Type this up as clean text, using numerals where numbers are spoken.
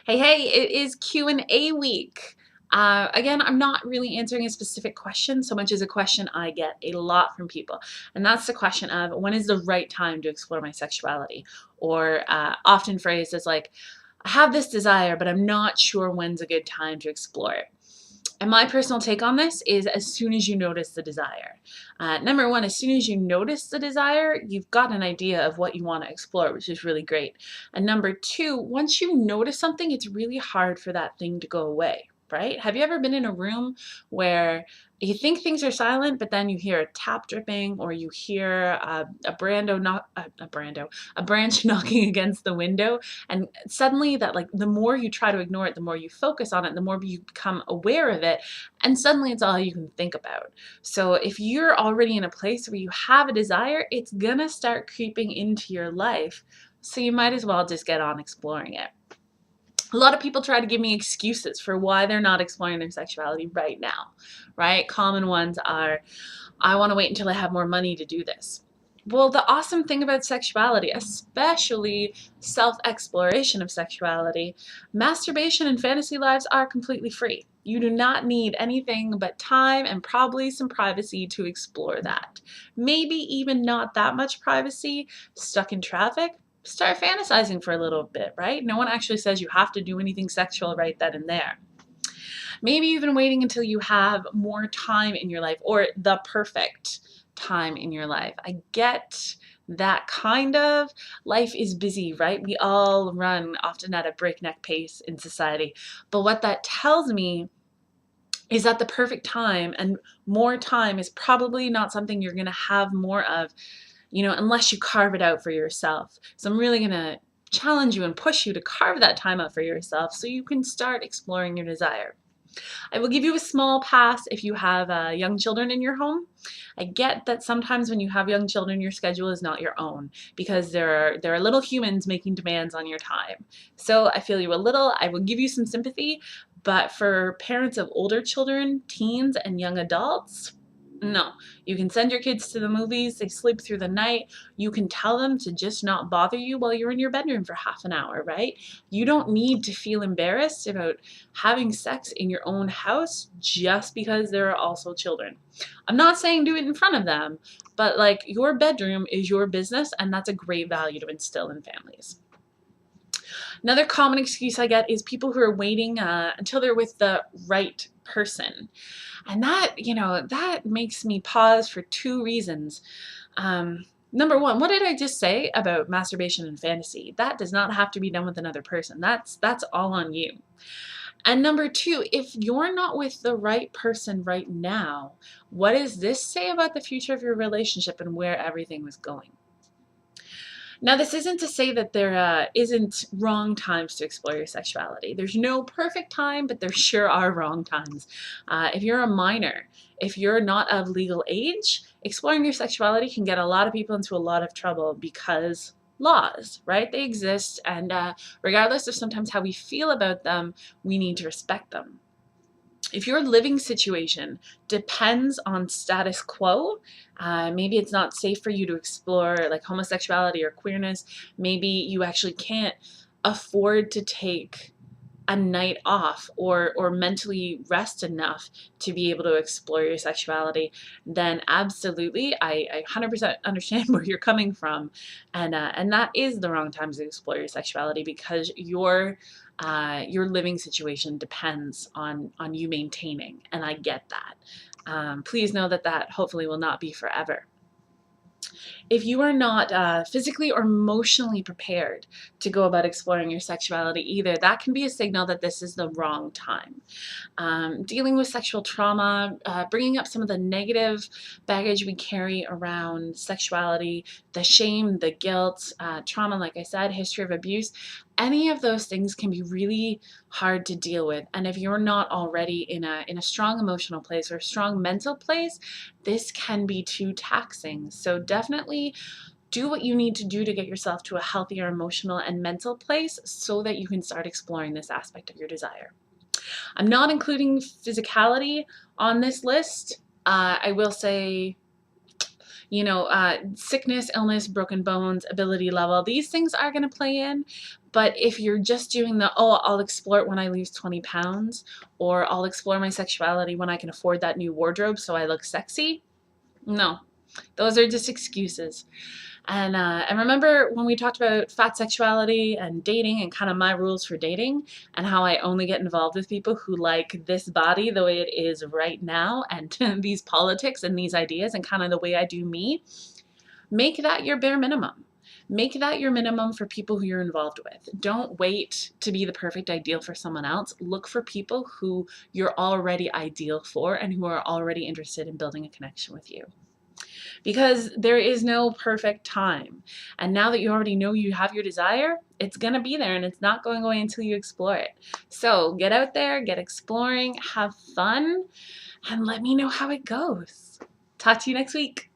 Hey, it is Q&A week. Again, I'm not really answering a specific question so much as a question I get a lot from people. And that's the question of when is the right time to explore my sexuality? Or often phrased as like, I have this desire, but I'm not sure when's a good time to explore it. And my personal take on this is as soon as you notice the desire. Number one, as soon as you notice the desire, you've got an idea of what you want to explore, which is really great. And number two, once you notice something, it's really hard for that thing to go away, right? Have you ever been in a room where you think things are silent, but then you hear a tap dripping or you hear a branch knocking against the window, and suddenly that, like, the more you try to ignore it, the more you focus on it, the more you become aware of it, and suddenly it's all you can think about. So if you're already in a place where you have a desire, it's gonna start creeping into your life. So you might as well just get on exploring it. A lot of people try to give me excuses for why they're not exploring their sexuality right now, right? Common ones are, I want to wait until I have more money to do this. Well, the awesome thing about sexuality, especially self-exploration of sexuality, masturbation and fantasy lives are completely free. You do not need anything but time and probably some privacy to explore that. Maybe even not that much privacy, stuck in traffic. Start fantasizing for a little bit, right? No one actually says you have to do anything sexual right then and there. Maybe even waiting until you have more time in your life or the perfect time in your life. I get that kind of. Life is busy, right? We all run often at a breakneck pace in society. But what that tells me is that the perfect time and more time is probably not something you're going to have more of, unless you carve it out for yourself. So I'm really going to challenge you and push you to carve that time out for yourself so you can start exploring your desire. I will give you a small pass if you have young children in your home. I get that sometimes when you have young children, your schedule is not your own because there are little humans making demands on your time. So I feel you a little. I will give you some sympathy, but for parents of older children, teens, and young adults, no. You can send your kids to the movies, they sleep through the night. You can tell them to just not bother you while you're in your bedroom for half an hour, right? You don't need to feel embarrassed about having sex in your own house just because there are also children. I'm not saying do it in front of them, but like, your bedroom is your business, and that's a great value to instill in families. Another common excuse I get is people who are waiting until they're with the right person. And that makes me pause for two reasons. Number one, what did I just say about masturbation and fantasy? That does not have to be done with another person. That's all on you. And number two, if you're not with the right person right now, what does this say about the future of your relationship and where everything was going? Now, this isn't to say that there isn't wrong times to explore your sexuality. There's no perfect time, but there sure are wrong times. If you're a minor, if you're not of legal age, exploring your sexuality can get a lot of people into a lot of trouble because laws, right? They exist, and regardless of sometimes how we feel about them, we need to respect them. If your living situation depends on status quo, maybe it's not safe for you to explore like homosexuality or queerness, maybe you actually can't afford to take a night off or mentally rest enough to be able to explore your sexuality, then absolutely, I 100% understand where you're coming from, and that is the wrong time to explore your sexuality because your living situation depends on you maintaining, and I get that. Please know that hopefully will not be forever. If you are not physically or emotionally prepared to go about exploring your sexuality either, that can be a signal that this is the wrong time. Dealing with sexual trauma, bringing up some of the negative baggage we carry around sexuality, the shame, the guilt, trauma, like I said, history of abuse, any of those things can be really hard to deal with. And if you're not already in a strong emotional place or a strong mental place, this can be too taxing. So definitely do what you need to do to get yourself to a healthier emotional and mental place so that you can start exploring this aspect of your desire. I'm not including physicality on this list. I will say, sickness, illness, broken bones, ability level, these things are going to play in. But if you're just doing the, oh, I'll explore it when I lose 20 pounds, or I'll explore my sexuality when I can afford that new wardrobe so I look sexy, no, those are just excuses. And remember when we talked about fat sexuality and dating and kind of my rules for dating and how I only get involved with people who like this body the way it is right now and these politics and these ideas and kind of the way I do me? Make that your bare minimum. Make that your minimum for people who you're involved with. Don't wait to be the perfect ideal for someone else. Look for people who you're already ideal for and who are already interested in building a connection with you. Because there is no perfect time. And now that you already know you have your desire, it's going to be there and it's not going away until you explore it. So get out there, get exploring, have fun, and let me know how it goes. Talk to you next week.